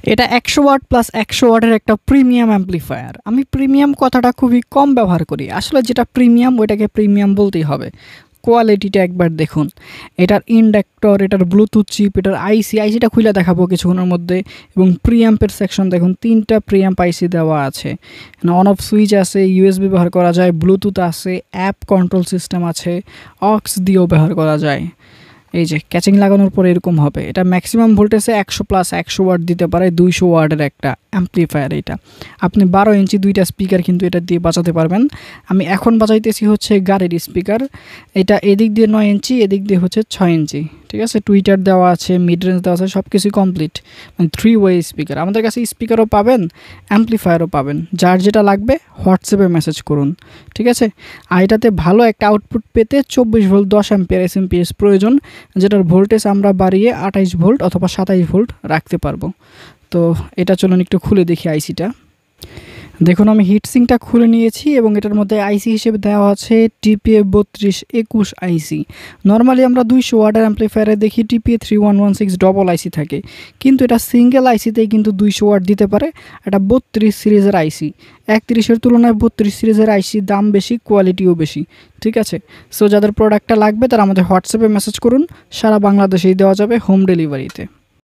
এটা 100 watt plus 100 ওয়াটের একটা প্রিমিয়াম অ্যাম্প্লিফায়ার। আমি প্রিমিয়াম কথাটা খুবই কম ব্যবহার করি, আসলে যেটা প্রিমিয়াম ওইটাকে প্রিমিয়াম বলতেই হবে। কোয়ালিটিটা একবার দেখুন, এটার ইন্ডাক্টর, এটার ব্লুটুথ চিপ, এটার আইসিটা খুলে দেখাবো কিছুক্ষণের মধ্যে। এবং প্রিঅ্যাম্পের সেকশন দেখুন, 3টা প্রিঅ্যাম্প আইসি দেওয়া আছে, অন অফ সুইচ আছে, ইউএসবি ব্যবহার করা যায়, ব্লুটুথ আছে, অ্যাপ কন্ট্রোল সিস্টেম আছে, অক্স দিয়েও ব্যবহার করা যায়। এই যে ক্যাচিং লাগানোর পরে এরকম হবে। এটা ম্যাক্সিমাম ভোল্টেজে 100 প্লাস 100 ওয়াট দিতে পারে, 200 ওয়াটের একটা অ্যাম্প্লিফায়ার। এটা আপনি 12 ইঞ্চি 2টা স্পিকার কিন্তু এটা দিয়ে বাজাতে পারবেন। আমি এখন বাজাইতেছি হচ্ছে গাড়ির স্পিকার। এটা এদিক দিয়ে 9 ইঞ্চি, এদিক দিয়ে হচ্ছে 6 ইঞ্চি, ঠিক আছে। টুইটার দেওয়া আছে, মিড রেঞ্জ দেওয়া আছে, সব কিছুই কমপ্লিট, মানে 3 ওয়ে স্পিকার। আমাদের কাছে স্পিকারও পাবেন, অ্যাম্প্লিফায়ারও পাবেন। যার যেটা লাগবে হোয়াটসঅ্যাপে মেসেজ করুন, ঠিক আছে। আর এটাতে ভালো একটা আউটপুট পেতে 24 ভোল্ট 10 অ্যাম্পিয়ার এসএমপিএস প্রয়োজন, যেটার ভোল্টেজ আমরা বাড়িয়ে 28 ভোল্ট অথবা 27 ভোল্ট রাখতে পারবো। তো এটা চলুন একটু খুলে দেখি আইসিটা। দেখুন আমি হিটসিংটা খুলে নিয়েছি এবং এটার মধ্যে আইসি হিসেবে দেওয়া আছে টিপিএ 3221 আইসি। নর্মালি আমরা 200 ওয়াটের অ্যাম্প্লিফায়ারে দেখি টিপিএ 3116 ডবল আইসি থাকে, কিন্তু এটা সিঙ্গেল আইসিতেই কিন্তু 200 ওয়াট দিতে পারে। এটা 32 সিরিজের আইসি। 31-এর তুলনায় 32 সিরিজের আইসি দাম বেশি, কোয়ালিটিও বেশি, ঠিক আছে। সো যাদের প্রোডাক্টটা লাগবে তারা আমাদের হোয়াটসঅ্যাপে মেসেজ করুন, সারা বাংলাদেশেই দেওয়া যাবে হোম ডেলিভারিতে।